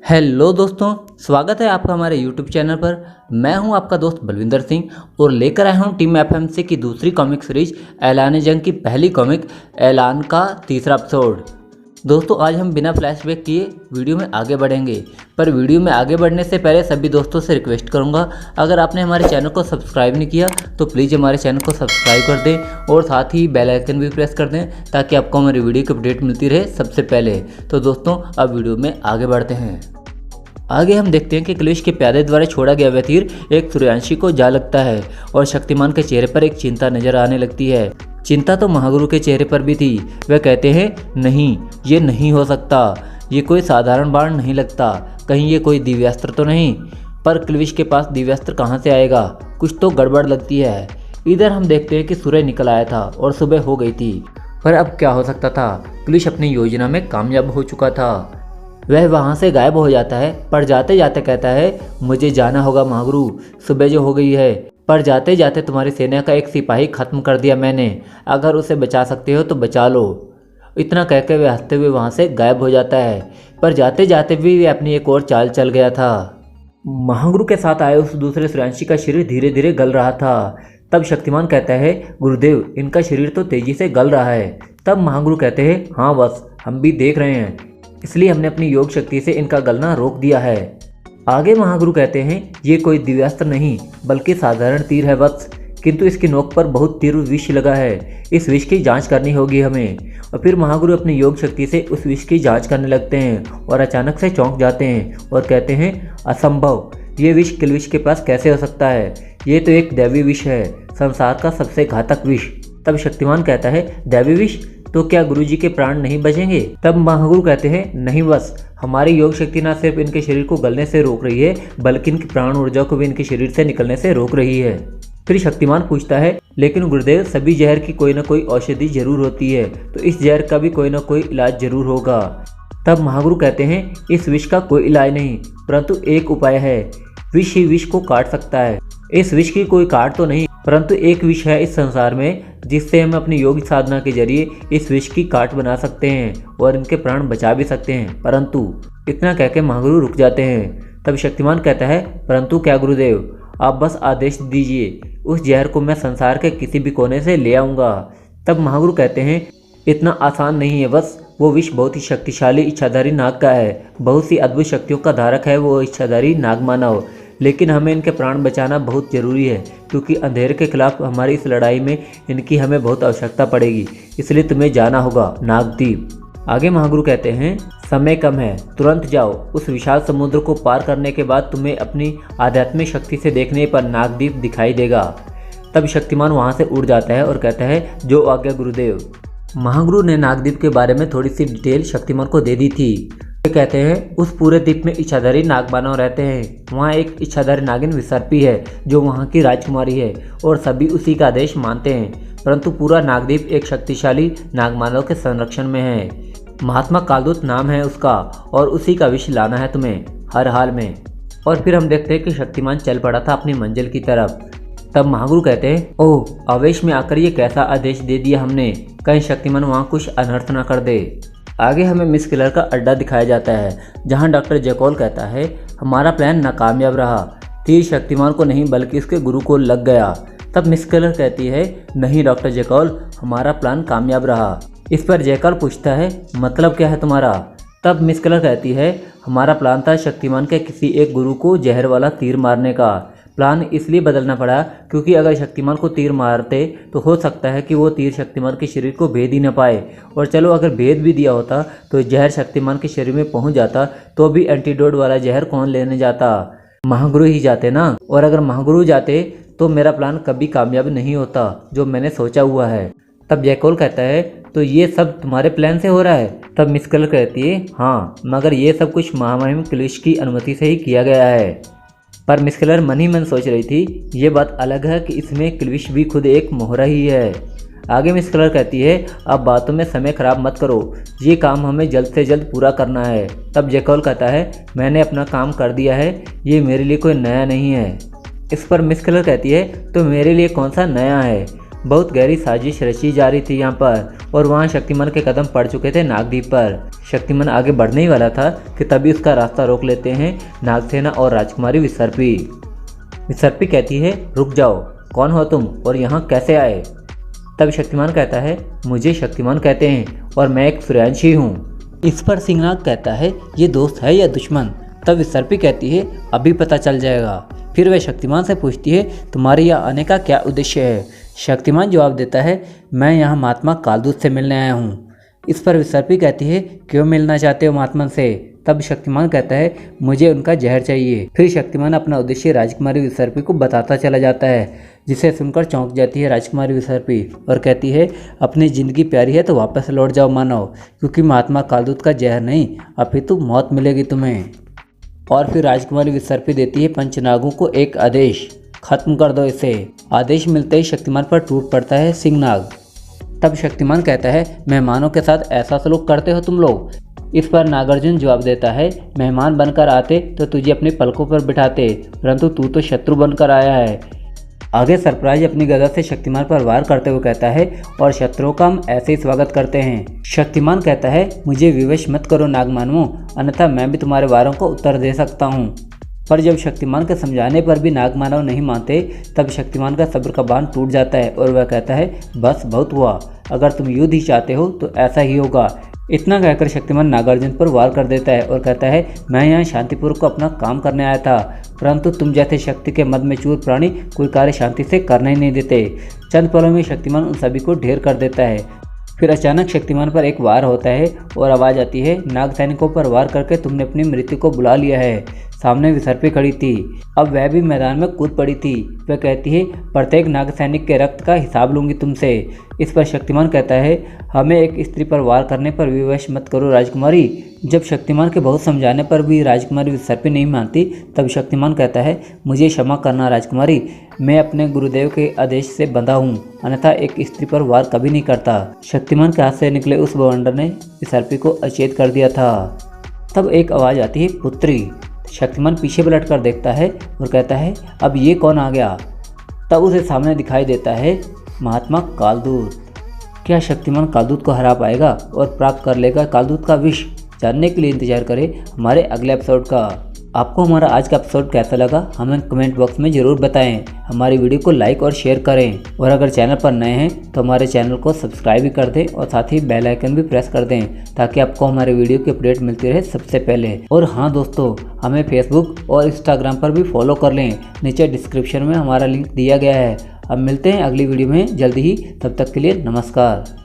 Hello दोस्तों, स्वागत है आपका हमारे YouTube चैनल पर। मैं हूं आपका दोस्त बलविंदर सिंह और लेकर आया हूं टीम एफएमसी की दूसरी कॉमिक सीरीज ऐलान जंग की पहली कॉमिक ऐलान का तीसरा एपिसोड। दोस्तों, आज हम बिना फ्लैशबैक किए वीडियो में आगे बढ़ेंगे, पर वीडियो में आगे बढ़ने से पहले सभी दोस्तों से रिक्वेस्ट करूंगा, अगर आपने हमारे चैनल को सब्सक्राइब नहीं किया तो प्लीज़ हमारे चैनल को सब्सक्राइब कर दें और साथ ही बेल आइकन भी प्रेस कर दें ताकि आपको हमारी वीडियो की अपडेट मिलती रहे सबसे पहले। तो दोस्तों, अब वीडियो में आगे बढ़ते हैं। आगे हम देखते हैं कि क्लिश के प्यादे द्वारा छोड़ा गया वह तीर एक सूर्यांशी को जा लगता है और शक्तिमान के चेहरे पर एक चिंता नजर आने लगती है। चिंता तो महागुरु के चेहरे पर भी थी। वह कहते हैं, नहीं, ये नहीं हो सकता, ये कोई साधारण बाण नहीं लगता, कहीं ये कोई दिव्यास्त्र तो नहीं। पर क्लिश के पास दिव्यास्त्र कहाँ से आएगा, कुछ तो गड़बड़ लगती है। इधर हम देखते हैं कि सूर्य निकल आया था और सुबह हो गई थी, पर अब क्या हो सकता था। क्लिश अपनी योजना में कामयाब हो चुका था। वह वहाँ से गायब हो जाता है, पर जाते जाते कहता है, मुझे जाना होगा महागुरु, सुबह जो हो गई है, पर जाते जाते तुम्हारी सेना का एक सिपाही खत्म कर दिया मैंने, अगर उसे बचा सकते हो तो बचा लो। इतना कहकर वह हंसते हुए वहाँ से गायब हो जाता है, पर जाते जाते भी वह अपनी एक और चाल चल गया था। महागुरु के साथ आए उस दूसरे सूर्यांशी का शरीर धीरे धीरे गल रहा था। तब शक्तिमान कहता है, गुरुदेव, इनका शरीर तो तेजी से गल रहा है। तब महागुरु कहते हैं, हाँ बस, हम भी देख रहे हैं, इसलिए हमने अपनी योग शक्ति से इनका गलना रोक दिया है। आगे महागुरु कहते हैं, ये कोई दिव्यास्त्र नहीं बल्कि साधारण तीर है वत्स, किंतु इसकी नोक पर बहुत तीव्र विष लगा है, इस विष की जांच करनी होगी हमें। और फिर महागुरु अपनी योग शक्ति से उस विष की जांच करने लगते हैं और अचानक से चौंक जाते हैं और कहते हैं, असंभव, ये विष क्लिश के पास कैसे हो सकता है, ये तो एक दैवी विष है, संसार का सबसे घातक विष। तब शक्तिमान कहता है, दैवी विष, तो क्या गुरुजी के प्राण नहीं बचेंगे। तब महागुरु कहते हैं, नहीं बस, हमारी योग शक्ति न सिर्फ इनके शरीर को गलने से रोक रही है बल्कि इनकी प्राण ऊर्जा को भी इनके शरीर से निकलने से रोक रही है। फिर शक्तिमान पूछता है, लेकिन गुरुदेव, सभी जहर की कोई ना कोई औषधि जरूर होती है, तो इस जहर का भी कोई ना कोई इलाज जरूर होगा। तब महागुरु कहते हैं, इस विष का कोई इलाज नहीं, परंतु एक उपाय है, विष ही विष को काट सकता है। इस विष की कोई काट तो नहीं, परंतु एक विष है इस संसार में जिससे हम अपनी योग साधना के जरिए इस विष की काट बना सकते हैं और इनके प्राण बचा भी सकते हैं। परंतु इतना कहकर महागुरु रुक जाते हैं। तब शक्तिमान कहता है, परंतु क्या गुरुदेव, आप बस आदेश दीजिए, उस जहर को मैं संसार के किसी भी कोने से ले आऊँगा। तब महागुरु कहते हैं, इतना आसान नहीं है बस, वो विष बहुत ही शक्तिशाली इच्छाधारी नाग का है, बहुत सी अद्भुत शक्तियों का धारक है वो इच्छाधारी नाग मानव, लेकिन हमें इनके प्राण बचाना बहुत ज़रूरी है, क्योंकि अंधेरे के खिलाफ हमारी इस लड़ाई में इनकी हमें बहुत आवश्यकता पड़ेगी, इसलिए तुम्हें जाना होगा नागद्वीप। आगे महागुरु कहते हैं, समय कम है, तुरंत जाओ, उस विशाल समुद्र को पार करने के बाद तुम्हें अपनी आध्यात्मिक शक्ति से देखने पर नागद्वीप दिखाई देगा। तब शक्तिमान वहाँ से उड़ जाता है और कहता है, जो आज्ञा गुरुदेव। महागुरु ने नागद्वीप के बारे में थोड़ी सी डिटेल शक्तिमान को दे दी थी। कहते हैं, उस पूरे द्वीप में इच्छाधारी नाग मानव रहते हैं, वहाँ एक इच्छाधारी नागिन विसर्पी है जो वहाँ की राजकुमारी है और सभी उसी का आदेश मानते हैं, परंतु पूरा नागद्वीप एक शक्तिशाली नाग मानव के संरक्षण में है। महात्मा कालदूत नाम है उसका और उसी का विष लाना है तुम्हें हर हाल में। और फिर हम देखते हैं कि शक्तिमान चल पड़ा था अपनी मंजिल की तरफ। तब महागुरु कहते हैं, ओह, आवेश में आकर ये कैसा आदेश दे दिया हमने, कहीं शक्तिमान वहाँ कुछ अनर्थ न कर दे। आगे हमें मिस किलर का अड्डा दिखाया जाता है, जहां डॉक्टर जैकॉल कहता है, हमारा प्लान नाकामयाब रहा, तीर शक्तिमान को नहीं बल्कि उसके गुरु को लग गया। तब मिस किलर कहती है, नहीं डॉक्टर जैकॉल, हमारा प्लान कामयाब रहा। इस पर जैकॉल पूछता है, मतलब क्या है तुम्हारा। तब मिस किलर कहती है, हमारा प्लान था शक्तिमान के किसी एक गुरु को जहर वाला तीर मारने का। प्लान इसलिए बदलना पड़ा क्योंकि अगर शक्तिमान को तीर मारते तो हो सकता है कि वो तीर शक्तिमान के शरीर को भेद ही न पाए, और चलो अगर भेद भी दिया होता तो जहर शक्तिमान के शरीर में पहुंच जाता तो भी एंटीडोट वाला जहर कौन लेने जाता, महागुरु ही जाते ना। और अगर महागुरु जाते तो मेरा प्लान कभी कामयाब नहीं होता जो मैंने सोचा हुआ है। तब जैकॉल कहता है, तो ये सब तुम्हारे प्लान से हो रहा है। तब मिस किलर कहती है, हाँ, मगर ये सब कुछ महामहिम क्लिश की अनुमति से ही किया गया है। पर मिस किलर मन ही मन सोच रही थी, ये बात अलग है कि इसमें क्लिश भी खुद एक मोहरा ही है। आगे मिस किलर कहती है, अब बातों में समय खराब मत करो, ये काम हमें जल्द से जल्द पूरा करना है। तब जैकॉल कहता है, मैंने अपना काम कर दिया है, ये मेरे लिए कोई नया नहीं है। इस पर मिस किलर कहती है, तो मेरे लिए कौन सा नया है। बहुत गहरी साजिश रची जा रही थी यहाँ पर और वहाँ शक्तिमान के कदम पड़ चुके थे नागद्वीप पर। शक्तिमान आगे बढ़ने ही वाला था कि तभी उसका रास्ता रोक लेते हैं नागसेना और राजकुमारी विसर्पी। विसर्पी कहती है, रुक जाओ, कौन हो तुम और यहाँ कैसे आए? तब शक्तिमान कहता है, मुझे शक्तिमान कहते हैं और मैं एक फ्रेंची हूँ। इस पर सिंहनाग कहता है, ये दोस्त है या दुश्मन? तब विसर्पी कहती है, अभी पता चल जाएगा। फिर वह शक्तिमान से पूछती है, तुम्हारे यहाँ आने का क्या उद्देश्य है? शक्तिमान जवाब देता है, मैं यहाँ महात्मा कालदूत से मिलने आया हूँ। इस पर विसर्पी कहती है, क्यों मिलना चाहते हो महात्मा से? तब शक्तिमान कहता है, मुझे उनका जहर चाहिए। फिर शक्तिमान अपना उद्देश्य राजकुमारी विसर्पी को बताता चला जाता है, जिसे सुनकर चौंक जाती है राजकुमारी विसर्पी और कहती है, अपनी ज़िंदगी प्यारी है तो वापस लौट जाओ मानव, क्योंकि महात्मा कालदूत का जहर नहीं अपितु मौत मिलेगी तुम्हें। और फिर राजकुमारी विसर्पी देती है पंचनागों को एक आदेश, खत्म कर दो इसे। आदेश मिलते ही शक्तिमान पर टूट पड़ता है सिंहनाग। तब शक्तिमान कहता है, मेहमानों के साथ ऐसा सलूक करते हो तुम लोग? इस पर नागार्जुन जवाब देता है, मेहमान बनकर आते तो तुझे अपनी पलकों पर बिठाते, परंतु तू तो शत्रु बनकर आया है। आगे सरप्राइज अपनी गदा से शक्तिमान पर वार करते हुए कहता है, और शत्रुओं का हम ऐसे ही स्वागत करते हैं। शक्तिमान कहता है, मुझे विवश मत करो नागमानवों, अन्यथा मैं भी तुम्हारे वारों को उत्तर दे सकता हूँ। पर जब शक्तिमान के समझाने पर भी नागमानव नहीं मानते, तब शक्तिमान का सब्र का बांध टूट जाता है और वह कहता है, बस बहुत हुआ, अगर तुम युद्ध ही चाहते हो तो ऐसा ही होगा। इतना कहकर शक्तिमान नागार्जुन पर वार कर देता है और कहता है, मैं यहाँ शांतिपूर्वक अपना काम करने आया था, परंतु तुम जैसे शक्ति के मद में चूर प्राणी कोई कार्य शांति से करने ही नहीं देते। चंद पलों में शक्तिमान उन सभी को ढेर कर देता है। फिर अचानक शक्तिमान पर एक वार होता है और आवाज़ आती है, नाग सैनिकों पर वार करके तुमने अपनी मृत्यु को बुला लिया है। सामने विसर्पी खड़ी थी, अब वह भी मैदान में कूद पड़ी थी। वह कहती है, प्रत्येक नाग सैनिक के रक्त का हिसाब लूंगी तुमसे। इस पर शक्तिमान कहता है, हमें एक स्त्री पर वार करने पर विवश मत करो राजकुमारी। जब शक्तिमान के बहुत समझाने पर भी राजकुमारी विसर्पी नहीं मानती, तब शक्तिमान कहता है, मुझे क्षमा करना राजकुमारी, मैं अपने गुरुदेव के आदेश से बंधा हूँ, अन्यथा एक स्त्री पर वार कभी नहीं करता। शक्तिमान के हाथ से निकले उस बवंडर ने विसर्पी को अचेत कर दिया था। तब एक आवाज़ आती है, पुत्री। शक्तिमान पीछे पलट कर देखता है और कहता है, अब ये कौन आ गया? तब उसे सामने दिखाई देता है महात्मा कालदूत। क्या शक्तिमान कालदूत को हरा पाएगा और प्राप्त कर लेगा कालदूत का विष? जानने के लिए इंतजार करें हमारे अगले एपिसोड का। आपको हमारा आज का एपिसोड कैसा लगा हमें कमेंट बॉक्स में ज़रूर बताएं। हमारी वीडियो को लाइक और शेयर करें और अगर चैनल पर नए हैं तो हमारे चैनल को सब्सक्राइब भी कर दें और साथ ही बेल आइकन भी प्रेस कर दें, ताकि आपको हमारे वीडियो की अपडेट मिलती रहे सबसे पहले। और हाँ दोस्तों, हमें फेसबुक और इंस्टाग्राम पर भी फॉलो कर लें, नीचे डिस्क्रिप्शन में हमारा लिंक दिया गया है। अब मिलते हैं अगली वीडियो में जल्दी ही, तब तक के लिए नमस्कार।